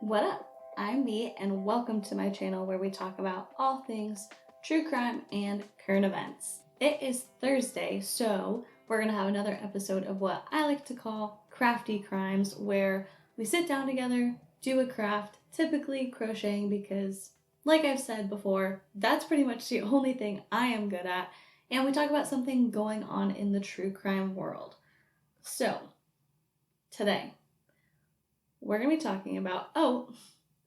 What up? I'm B, and welcome to my channel where we talk about all things true crime and current events. It is Thursday, so we're going to have another episode of what I like to call crafty crimes, where we sit down together, do a craft, typically crocheting, because like I've said before, that's pretty much the only thing I am good at, and we talk about something going on in the true crime world. So, today, we're going to be talking about,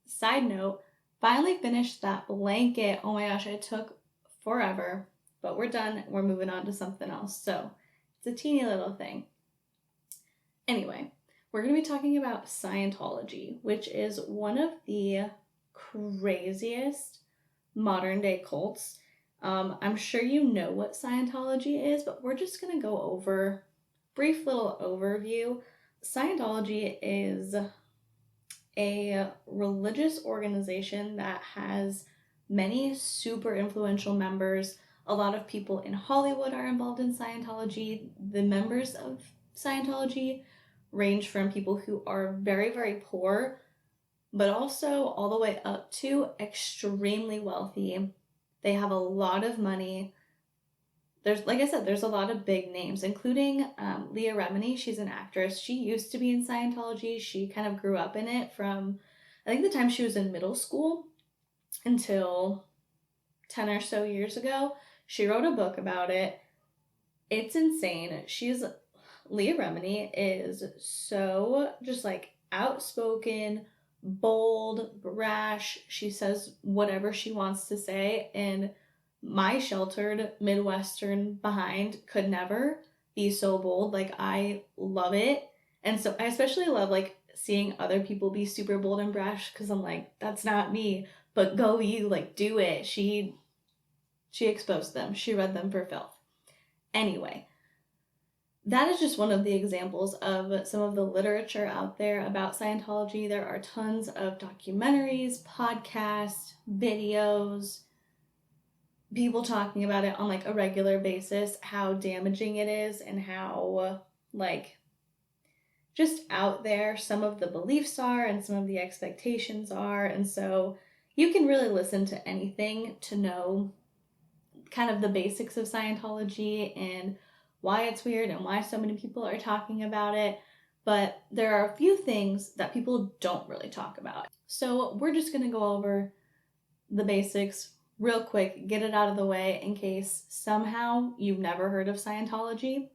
side note, finally finished that blanket. Oh my gosh, it took forever, but we're done. We're moving on to something else. So it's a teeny little thing. Anyway, we're going to be talking about Scientology, which is one of the craziest modern day cults. I'm sure you know what Scientology is, but we're just going to go over brief little overview. Scientology is a religious organization that has many super influential members. A lot of people in Hollywood are involved in Scientology. The members of Scientology range from people who are very, very poor, but also all the way up to extremely wealthy. They have a lot of money. Like I said, there's a lot of big names, including Leah Remini. She's an actress. She used to be in Scientology. She kind of grew up in it from, I think, the time she was in middle school until 10 or so years ago. She wrote a book about it. It's insane. Leah Remini is so just like outspoken, bold, brash. She says whatever she wants to say, and my sheltered Midwestern behind could never be so bold. Like, I love it. And so I especially love like seeing other people be super bold and brash, because I'm like, that's not me. But go you, like, do it. She exposed them. She read them for filth. Anyway, that is just one of the examples of some of the literature out there about Scientology. There are tons of documentaries, podcasts, videos, people talking about it on like a regular basis, how damaging it is and how like just out there some of the beliefs are and some of the expectations are. And so you can really listen to anything to know kind of the basics of Scientology and why it's weird and why so many people are talking about it. But there are a few things that people don't really talk about. So we're just going to go over the basics real quick, get it out of the way in case somehow you've never heard of Scientology.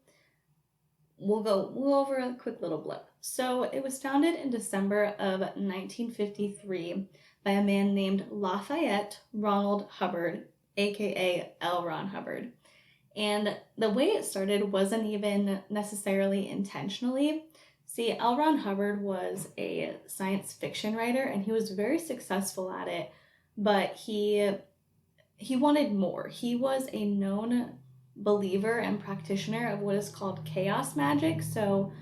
We'll go over a quick little blip. So it was founded in December of 1953 by a man named Lafayette Ronald Hubbard, aka L. Ron Hubbard. And the way it started wasn't even necessarily intentionally. See, L. Ron Hubbard was a science fiction writer, and he was very successful at it, but he wanted more. He was a known believer and practitioner of what is called chaos magic. So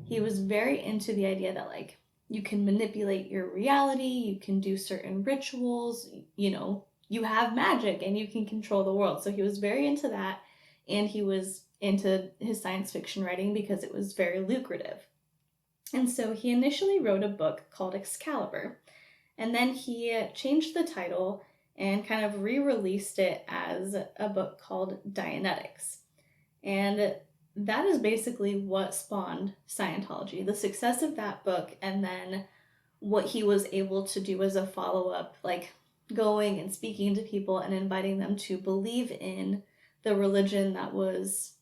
he was very into the idea that like you can manipulate your reality, you can do certain rituals, you have magic and you can control the world. So he was very into that, and he was into his science fiction writing because it was very lucrative. And so he initially wrote a book called Excalibur, and then he changed the title and kind of re-released it as a book called Dianetics. And that is basically what spawned Scientology, the success of that book, and then what he was able to do as a follow-up, like going and speaking to people and inviting them to believe in the religion that was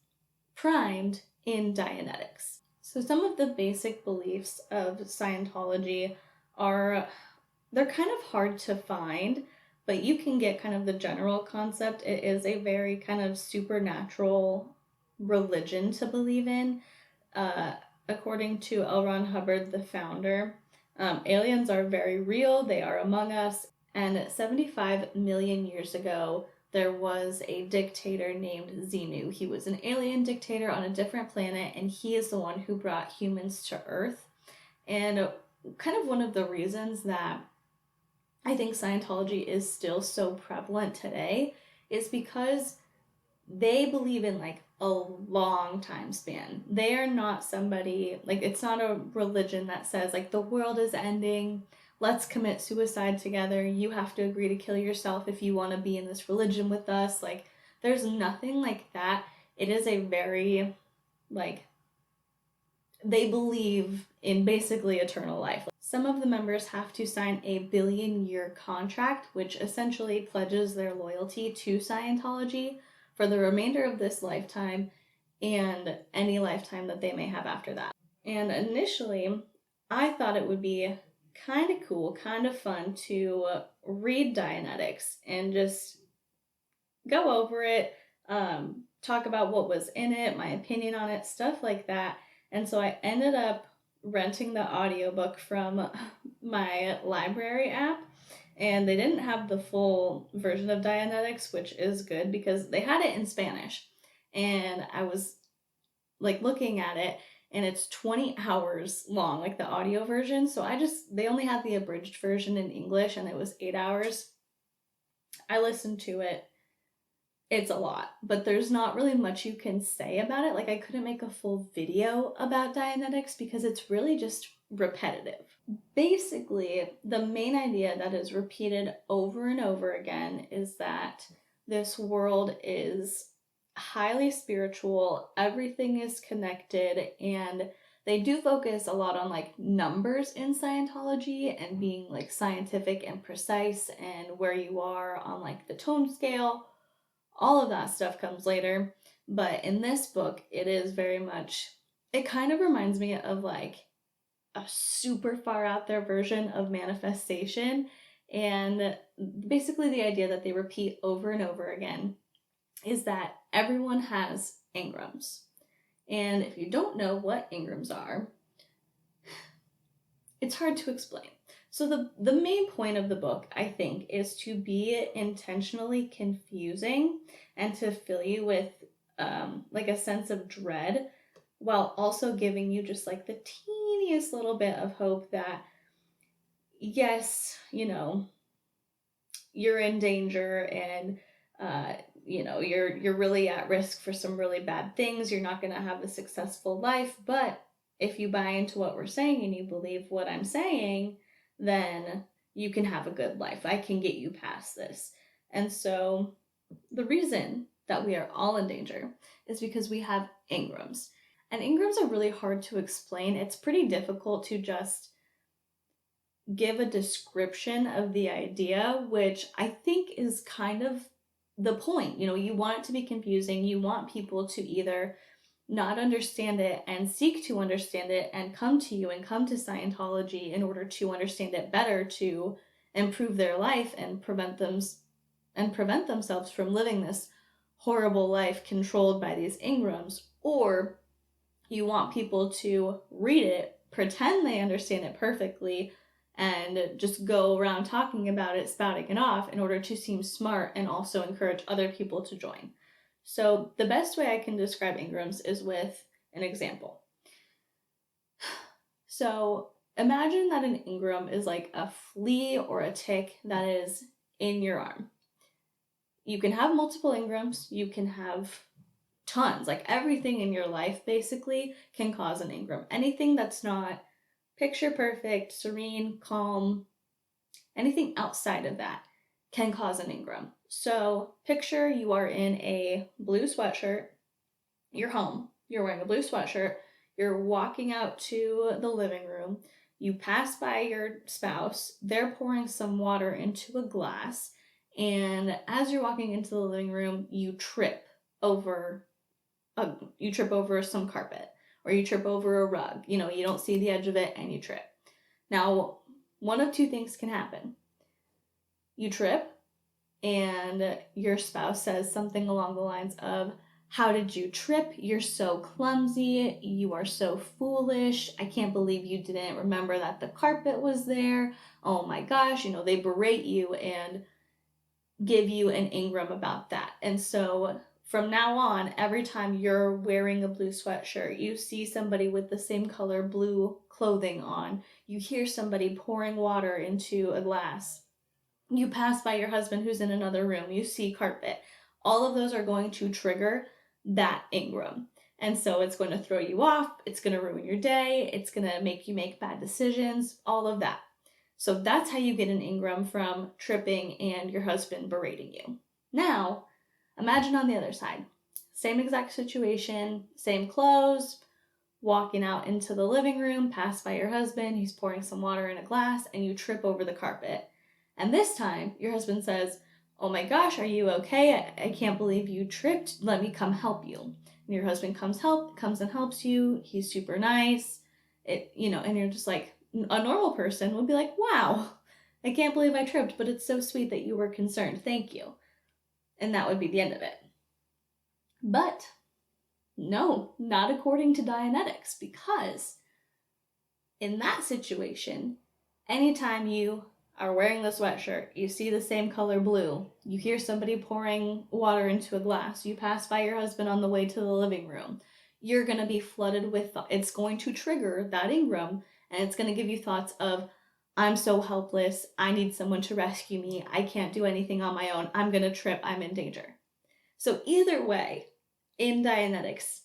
primed in Dianetics. So some of the basic beliefs of Scientology they're kind of hard to find, but you can get kind of the general concept. It is a very kind of supernatural religion to believe in. According to L. Ron Hubbard, the founder, aliens are very real. They are among us. And 75 million years ago, there was a dictator named Xenu. He was an alien dictator on a different planet, and he is the one who brought humans to Earth. And kind of one of the reasons that I think Scientology is still so prevalent today is because they believe in like a long time span. They are not somebody, like, it's not a religion that says like the world is ending, let's commit suicide together. You have to agree to kill yourself if you want to be in this religion with us. Like, there's nothing like that. It is a very, like, they believe in basically eternal life. Some of the members have to sign a billion-year contract, which essentially pledges their loyalty to Scientology for the remainder of this lifetime and any lifetime that they may have after that. And initially, I thought it would be kind of cool, kind of fun to read Dianetics and just go over it, talk about what was in it, my opinion on it, stuff like that. And so I ended up renting the audiobook from my library app, and they didn't have the full version of Dianetics, which is good because they had it in Spanish. And I was like looking at it, and it's 20 hours long, like the audio version. So they only had the abridged version in English, and it was 8 hours. I listened to it. It's a lot, but there's not really much you can say about it. Like, I couldn't make a full video about Dianetics because it's really just repetitive. Basically, the main idea that is repeated over and over again is that this world is highly spiritual, everything is connected, and they do focus a lot on like numbers in Scientology and being like scientific and precise and where you are on like the tone scale. All of that stuff comes later, but in this book, it is very much, it kind of reminds me of like a super far out there version of manifestation, and basically the idea that they repeat over and over again is that everyone has engrams. And if you don't know what engrams are, it's hard to explain. So the main point of the book, I think, is to be intentionally confusing and to fill you with like a sense of dread, while also giving you just like the teeniest little bit of hope that, yes, you know, you're in danger, and you know, you're really at risk for some really bad things. You're not going to have a successful life, but if you buy into what we're saying and you believe what I'm saying, then you can have a good life. I can get you past this. And so the reason that we are all in danger is because we have engrams. And engrams are really hard to explain. It's pretty difficult to just give a description of the idea, which I think is kind of the point. You know, you want it to be confusing. You want people to either not understand it and seek to understand it and come to you and come to Scientology in order to understand it better, to improve their life and prevent themselves from living this horrible life controlled by these engrams, or you want people to read it, pretend they understand it perfectly, and just go around talking about it, spouting it off in order to seem smart and also encourage other people to join. So the best way I can describe engrams is with an example. So imagine that an engram is like a flea or a tick that is in your arm. You can have multiple engrams, you can have tons, like everything in your life basically can cause an engram. Anything that's not picture perfect, serene, calm, anything outside of that can cause an engram. So picture you are in a blue sweatshirt, you're home, you're wearing a blue sweatshirt, you're walking out to the living room, you pass by your spouse, they're pouring some water into a glass, and as you're walking into the living room, you trip over some carpet, or you trip over a rug. You know, you don't see the edge of it and you trip. Now, one of two things can happen. You trip and your spouse says something along the lines of, "How did you trip? You're so clumsy. You are so foolish. I can't believe you didn't remember that the carpet was there. Oh my gosh," you know, they berate you and give you an engram about that. And so from now on, every time you're wearing a blue sweatshirt, you see somebody with the same color blue clothing on, you hear somebody pouring water into a glass, you pass by your husband who's in another room, you see carpet, all of those are going to trigger that engram. And so it's going to throw you off, it's going to ruin your day, it's going to make you make bad decisions, all of that. So that's how you get an engram from tripping and your husband berating you. Now, imagine on the other side. Same exact situation, same clothes, walking out into the living room, pass by your husband, he's pouring some water in a glass, and you trip over the carpet. And this time, your husband says, "Oh my gosh, are you okay? I can't believe you tripped. Let me come help you." And your husband comes and helps you. He's super nice. And you're just like, a normal person would be like, "Wow, I can't believe I tripped, but it's so sweet that you were concerned. Thank you." And that would be the end of it. But no, not according to Dianetics, because in that situation, anytime you are wearing the sweatshirt, you see the same color blue, you hear somebody pouring water into a glass, you pass by your husband on the way to the living room, you're going to be flooded with, it's going to trigger that engram, and it's going to give you thoughts of, "I'm so helpless, I need someone to rescue me, I can't do anything on my own, I'm going to trip, I'm in danger." So either way, in Dianetics,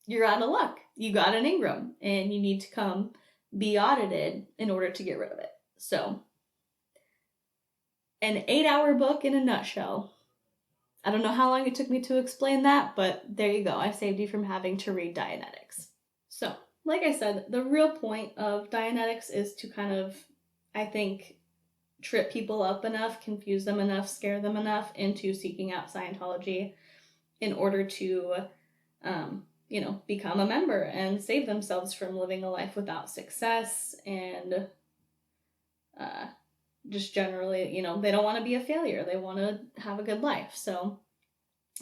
you're out of luck. You got an engram, and you need to come be audited in order to get rid of it. So, an 8-hour book in a nutshell. I don't know how long it took me to explain that, but there you go. I saved you from having to read Dianetics. So, like I said, the real point of Dianetics is to kind of, I think, trip people up enough, confuse them enough, scare them enough into seeking out Scientology in order to, become a member and save themselves from living a life without success and just generally, they don't want to be a failure. They want to have a good life. So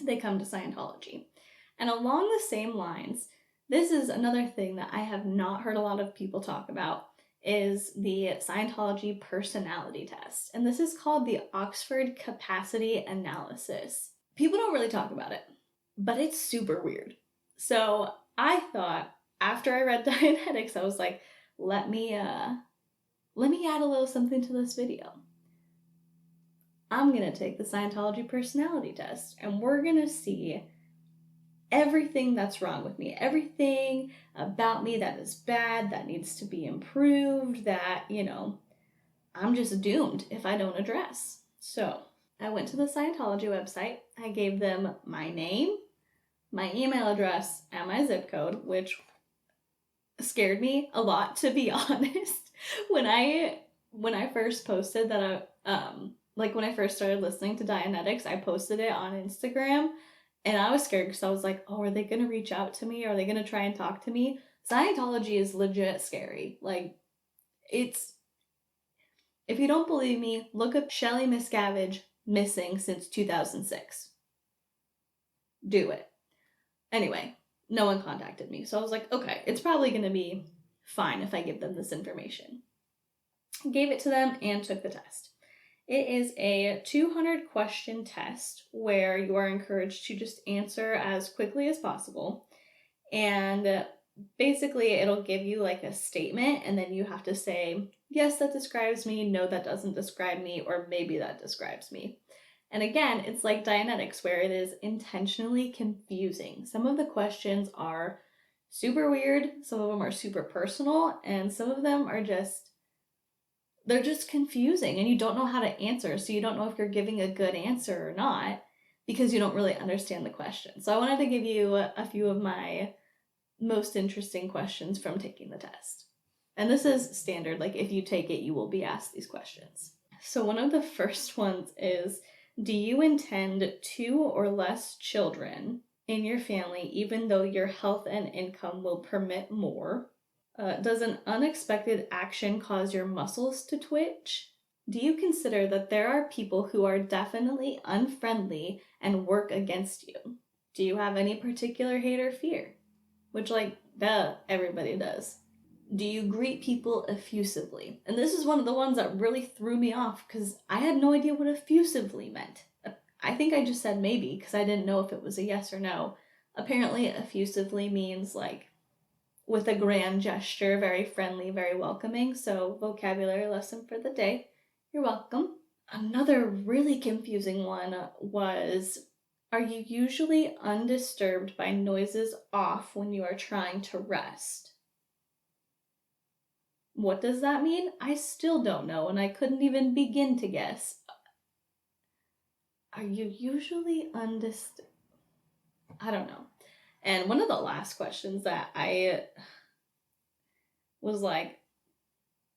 they come to Scientology. And along the same lines, this is another thing that I have not heard a lot of people talk about, is the Scientology personality test. And this is called the Oxford Capacity Analysis. People don't really talk about it, but it's super weird. So I thought, after I read Dianetics, I was like, let me add a little something to this video. I'm going to take the Scientology personality test, and we're going to see everything that's wrong with me, everything about me that is bad, that needs to be improved, that, I'm just doomed if I don't address. So I went to the Scientology website. I gave them my name, my email address, and my zip code, which scared me a lot, to be honest. When I first posted that when I first started listening to Dianetics, I posted it on Instagram, and I was scared because I was like, "Oh, are they going to reach out to me? Are they going to try and talk to me?" Scientology is legit scary. Like, if you don't believe me, look up Shelley Miscavige missing since 2006. Do it. Anyway, no one contacted me. So I was like, okay, it's probably going to be fine if I give them this information. Gave it to them and took the test. It is a 200 question test where you are encouraged to just answer as quickly as possible. And basically it'll give you like a statement, and then you have to say, "Yes, that describes me," "No, that doesn't describe me," or "Maybe that describes me." And again, it's like Dianetics, where it is intentionally confusing. Some of the questions are super weird, some of them are super personal, and some of them are they're just confusing, and you don't know how to answer, so you don't know if you're giving a good answer or not, because you don't really understand the question. So I wanted to give you a few of my most interesting questions from taking the test. And this is standard, like if you take it, you will be asked these questions. So one of the first ones is, do you intend 2 or less children in your family even though your health and income will permit more? Does an unexpected action cause your muscles to twitch? Do you consider that there are people who are definitely unfriendly and work against you? Do you have any particular hate or fear? Which, everybody does. Do you greet people effusively? And this is one of the ones that really threw me off, because I had no idea what effusively meant. I think I just said maybe, because I didn't know if it was a yes or no. Apparently, effusively means like with a grand gesture, very friendly, very welcoming. So, vocabulary lesson for the day. You're welcome. Another really confusing one was, are you usually undisturbed by noises off when you are trying to rest? What does that mean? I still don't know, and I couldn't even begin to guess. Are you usually I don't know. And one of the last questions that I was like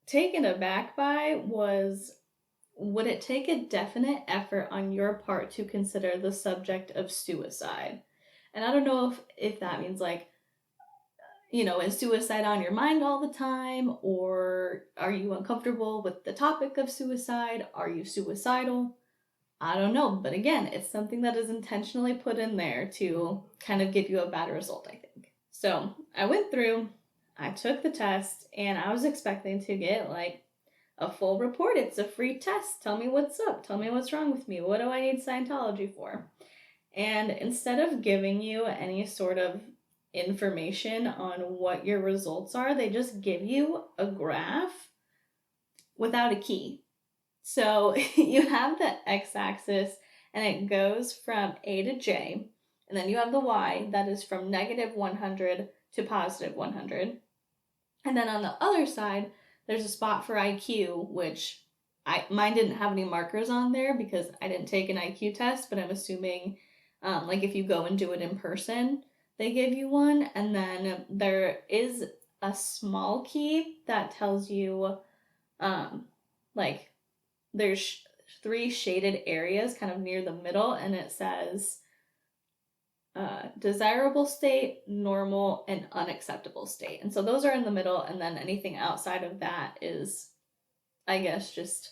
taken aback by was, would it take a definite effort on your part to consider the subject of suicide? And I don't know if that means like, is suicide on your mind all the time? Or are you uncomfortable with the topic of suicide? Are you suicidal? I don't know. But again, it's something that is intentionally put in there to kind of give you a bad result, I think. So I went through, I took the test, and I was expecting to get like a full report. It's a free test. Tell me what's up. Tell me what's wrong with me. What do I need Scientology for? And instead of giving you any sort of information on what your results are, they just give you a graph without a key. So you have the x-axis and it goes from A to J, and then you have the y that is from negative 100 to positive 100. And then on the other side, there's a spot for IQ, which mine didn't have any markers on there because I didn't take an IQ test, but I'm assuming like if you go and do it in person, they give you one. And then there is a small key that tells you like there's 3 shaded areas kind of near the middle, and it says desirable state, normal, and unacceptable state. And so those are in the middle, and then anything outside of that is, I guess, just,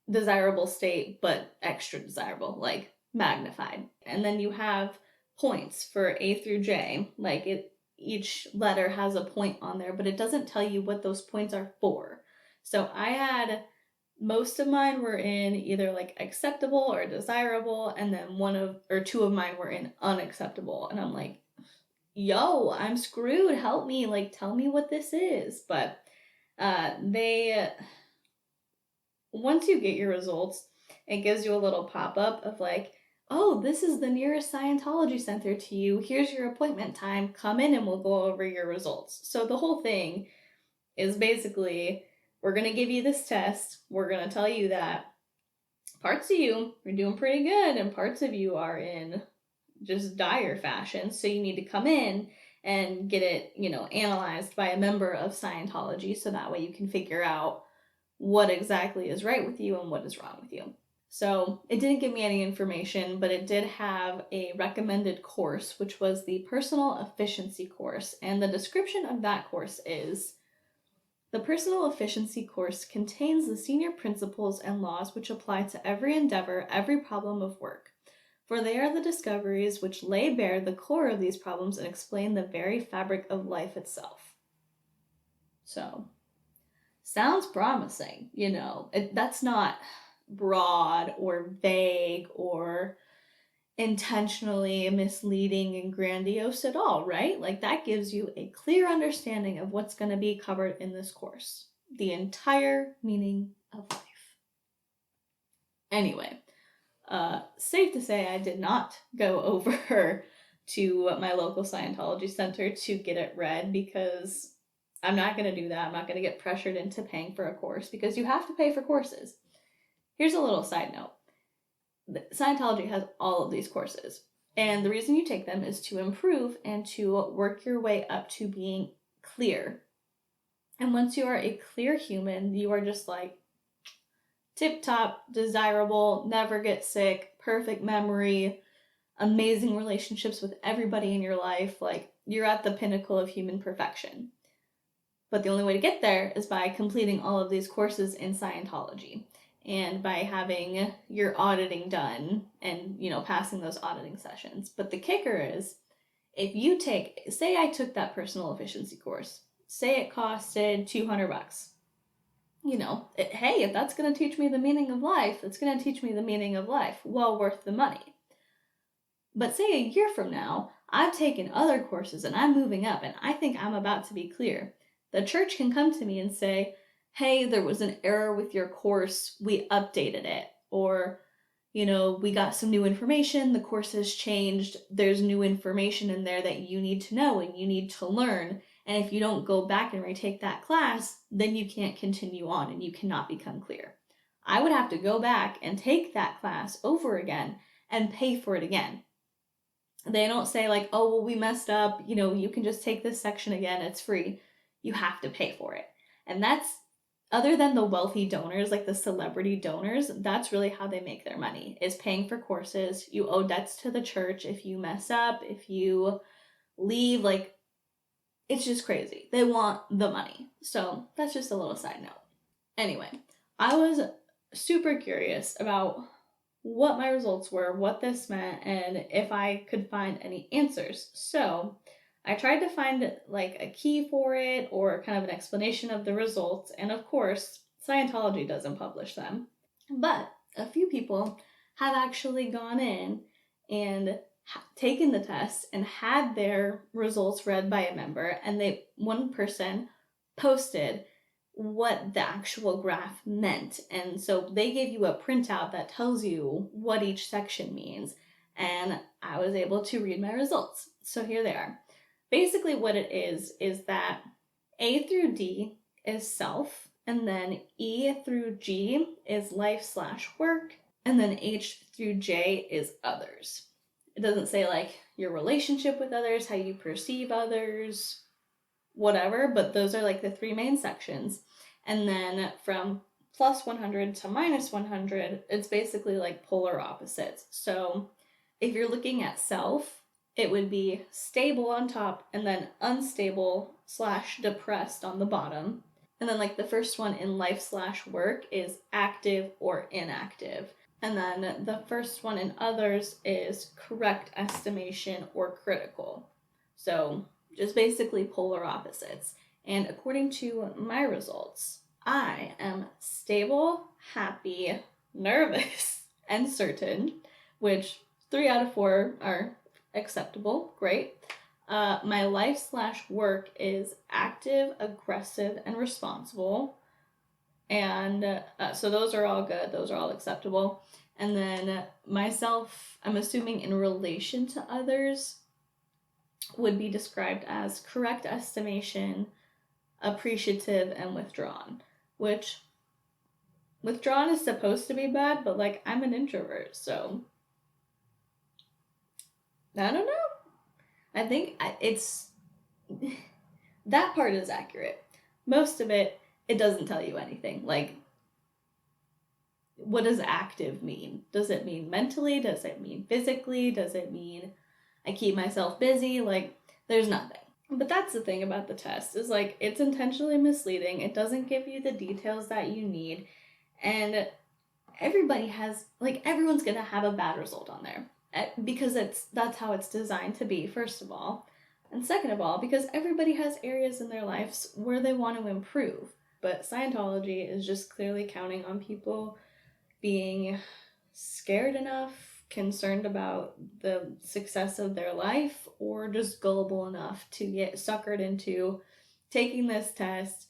desirable state, but extra desirable, like magnified. And then you have points for A through J, like each letter has a point on there, but it doesn't tell you what those points are for. So most of mine were in either like acceptable or desirable, and then 2 of mine were in unacceptable. And I'm like, yo, I'm screwed. Help me. Like, tell me what this is. But once you get your results, it gives you a little pop-up of like, oh, this is the nearest Scientology center to you. Here's your appointment time. Come in and we'll go over your results. So the whole thing is basically, we're going to give you this test. We're going to tell you that parts of you are doing pretty good and parts of you are in just dire fashion. So you need to come in and get it, analyzed by a member of Scientology, so that way you can figure out what exactly is right with you and what is wrong with you. So it didn't give me any information, but it did have a recommended course, which was the Personal Efficiency course. And the description of that course is, the Personal Efficiency course contains the senior principles and laws which apply to every endeavor, every problem of work. For they are the discoveries which lay bare the core of these problems and explain the very fabric of life itself. So, sounds promising, that's not broad or vague or intentionally misleading and grandiose at all, right? Like, that gives you a clear understanding of what's going to be covered in this course. The entire meaning of life. Anyway, safe to say I did not go over to my local Scientology center to get it read, because I'm not going to do that. I'm not going to get pressured into paying for a course, because you have to pay for courses. Here's a little side note. Scientology has all of these courses, and the reason you take them is to improve and to work your way up to being clear. And once you are a clear human, you are just like tip-top, desirable, never get sick, perfect memory, amazing relationships with everybody in your life. Like, you're at the pinnacle of human perfection. But the only way to get there is by completing all of these courses in Scientology, and by having your auditing done and, passing those auditing sessions. But the kicker is, if you say I took that Personal Efficiency course, say it costed $200. Hey, if that's going to teach me the meaning of life, it's going to teach me the meaning of life. Well worth the money. But say a year from now, I've taken other courses and I'm moving up and I think I'm about to be clear. The church can come to me and say, hey, there was an error with your course, we updated it. Or, we got some new information, the course has changed, there's new information in there that you need to know and you need to learn. And if you don't go back and retake that class, then you can't continue on and you cannot become clear. I would have to go back and take that class over again and pay for it again. They don't say like, oh, well, we messed up, you can just take this section again, it's free. You have to pay for it. And that's, other than the wealthy donors, like the celebrity donors, that's really how they make their money, is paying for courses. You owe debts to the church if you mess up, if you leave, like, it's just crazy. They want the money. So that's just a little side note. Anyway, I was super curious about what my results were, what this meant, and if I could find any answers. So I tried to find like a key for it or kind of an explanation of the results, and of course, Scientology doesn't publish them. But a few people have actually gone in and taken the test and had their results read by a member, and one person posted what the actual graph meant. And so they gave you a printout that tells you what each section means. And I was able to read my results. So here they are. Basically what it is that A through D is self, and then E through G is life/work, and then H through J is others. It doesn't say like your relationship with others, how you perceive others, whatever, but those are like the three main sections. And then from plus 100 to minus 100, it's basically like polar opposites. So if you're looking at self, it would be stable on top and then unstable/depressed on the bottom. And then like the first one in life/work is active or inactive. And then the first one in others is correct estimation or critical. So just basically polar opposites. And according to my results, I am stable, happy, nervous, and certain, which 3 out of 4 are acceptable, great. My life/work is active, aggressive, and responsible. And so those are all good, those are all acceptable. And then myself, I'm assuming in relation to others, would be described as correct estimation, appreciative, and withdrawn. Which, withdrawn is supposed to be bad, but like I'm an introvert, so I don't know. I think it's that part is accurate. Most of it doesn't tell you anything. Like, what does active mean? Does it mean mentally? Does it mean physically? Does it mean I keep myself busy? Like, there's nothing. But that's the thing about the test, is like it's intentionally misleading. It doesn't give you the details that you need. And everyone's gonna have a bad result on there. Because that's how it's designed to be, first of all. And second of all, because everybody has areas in their lives where they want to improve. But Scientology is just clearly counting on people being scared enough, concerned about the success of their life, or just gullible enough to get suckered into taking this test,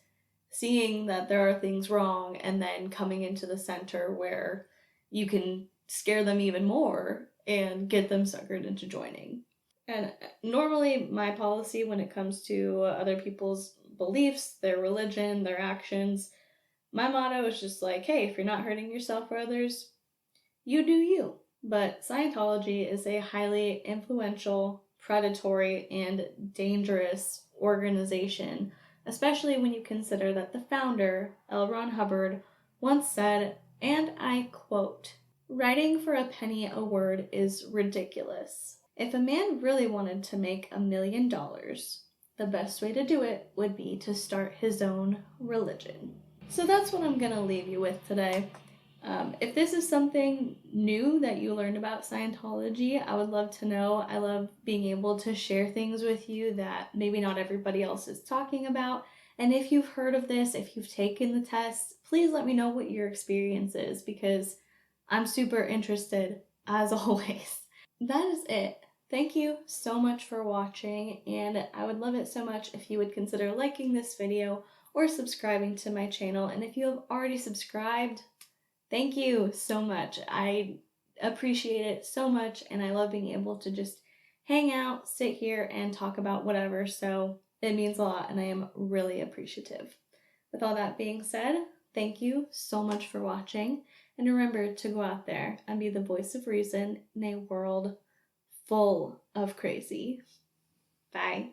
seeing that there are things wrong, and then coming into the center where you can scare them even more and get them suckered into joining. And normally my policy when it comes to other people's beliefs, their religion, their actions, my motto is just like, hey, if you're not hurting yourself or others, you do you. But Scientology is a highly influential, predatory, and dangerous organization, especially when you consider that the founder, L. Ron Hubbard, once said, and I quote, "Writing for a penny a word is ridiculous. If a man really wanted to make $1 million, the best way to do it would be to start his own religion." So that's what I'm going to leave you with today. If this is something new that you learned about Scientology, I would love to know. I love being able to share things with you that maybe not everybody else is talking about. And if you've heard of this, if you've taken the test, please let me know what your experience is, because I'm super interested, as always. That is it. Thank you so much for watching, and I would love it so much if you would consider liking this video or subscribing to my channel. And if you have already subscribed, thank you so much. I appreciate it so much, and I love being able to just hang out, sit here, and talk about whatever. So It means a lot, and I am really appreciative. With all that being said, thank you so much for watching, and remember to go out there and be the voice of reason in a world full of crazy. Bye.